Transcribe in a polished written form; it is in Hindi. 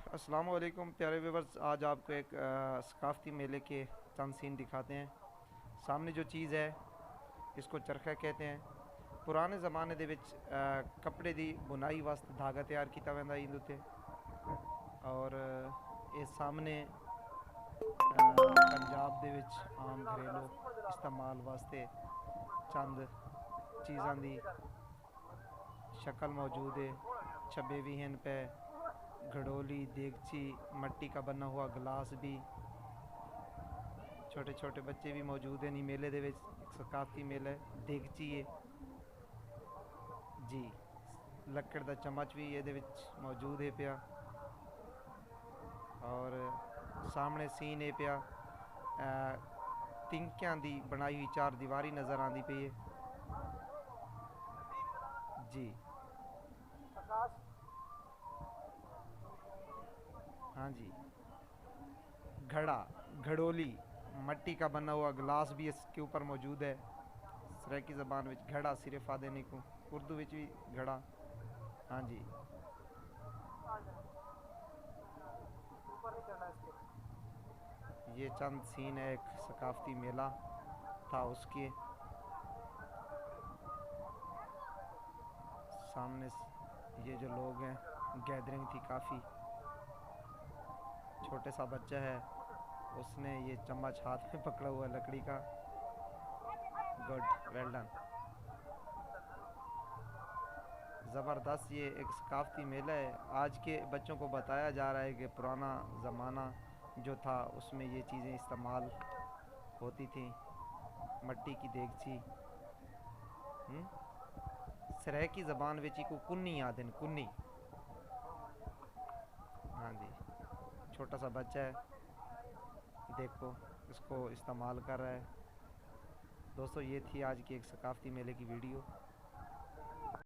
अस्सलाम वालेकुम प्यारे व्यूवर्स। आज आपको एक सकाफ़ती मेले के चंद सीन दिखाते हैं। सामने जो चीज़ है इसको चरखा कहते हैं। पुराने ज़माने दे विच कपड़े दी बुनाई वास्ते धागा तैयार किया वैंदा इंदू ते। और इस सामने पंजाब दे विच आम घरेलू इस्तेमाल वास्ते चंद चीज़ां दी शक्ल मौजूद है। छब्बे भी हैं पे घड़ोली, देगची, मट्टी का बना हुआ गिलास भी। छोटे छोटे बच्चे भी मौजूद हैं। मेले दे विच एक सकाफती मेला है। देगची है जी, लक्कड़ दा चम्मच भी ये मौजूद है पिया। और सामने सीन है पिया तिंकियां दी बनाई हुई चार दीवारी नज़र आती पई है जी। हाँ जी, घड़ा, घड़ोली, मट्टी का बना हुआ गिलास भी इसके ऊपर मौजूद है। सराइकी ज़बान में घड़ा सिर्फ आदेने को, उर्दू में भी घड़ा। हाँ जी, ये चंद सीन है एक सकाफती मेला था उसके सामने। ये जो लोग हैं, गैदरिंग थी काफ़ी। छोटे सा बच्चा है, उसने ये चम्मच हाथ में पकड़ा हुआ लकड़ी का। Good, well done. ज़बरदस्त, ये एक सकाफती मेला है। आज के बच्चों को बताया जा रहा है कि पुराना ज़माना जो था उसमें ये चीज़ें इस्तेमाल होती थी। मट्टी की देगची, सराइकी ज़बान विच को कुन्नी आदन, कुन्नी। हाँ जी, छोटा सा बच्चा है, देखो इसको इस्तेमाल कर रहा है। दोस्तों, ये थी आज की एक सकाफती मेले की वीडियो।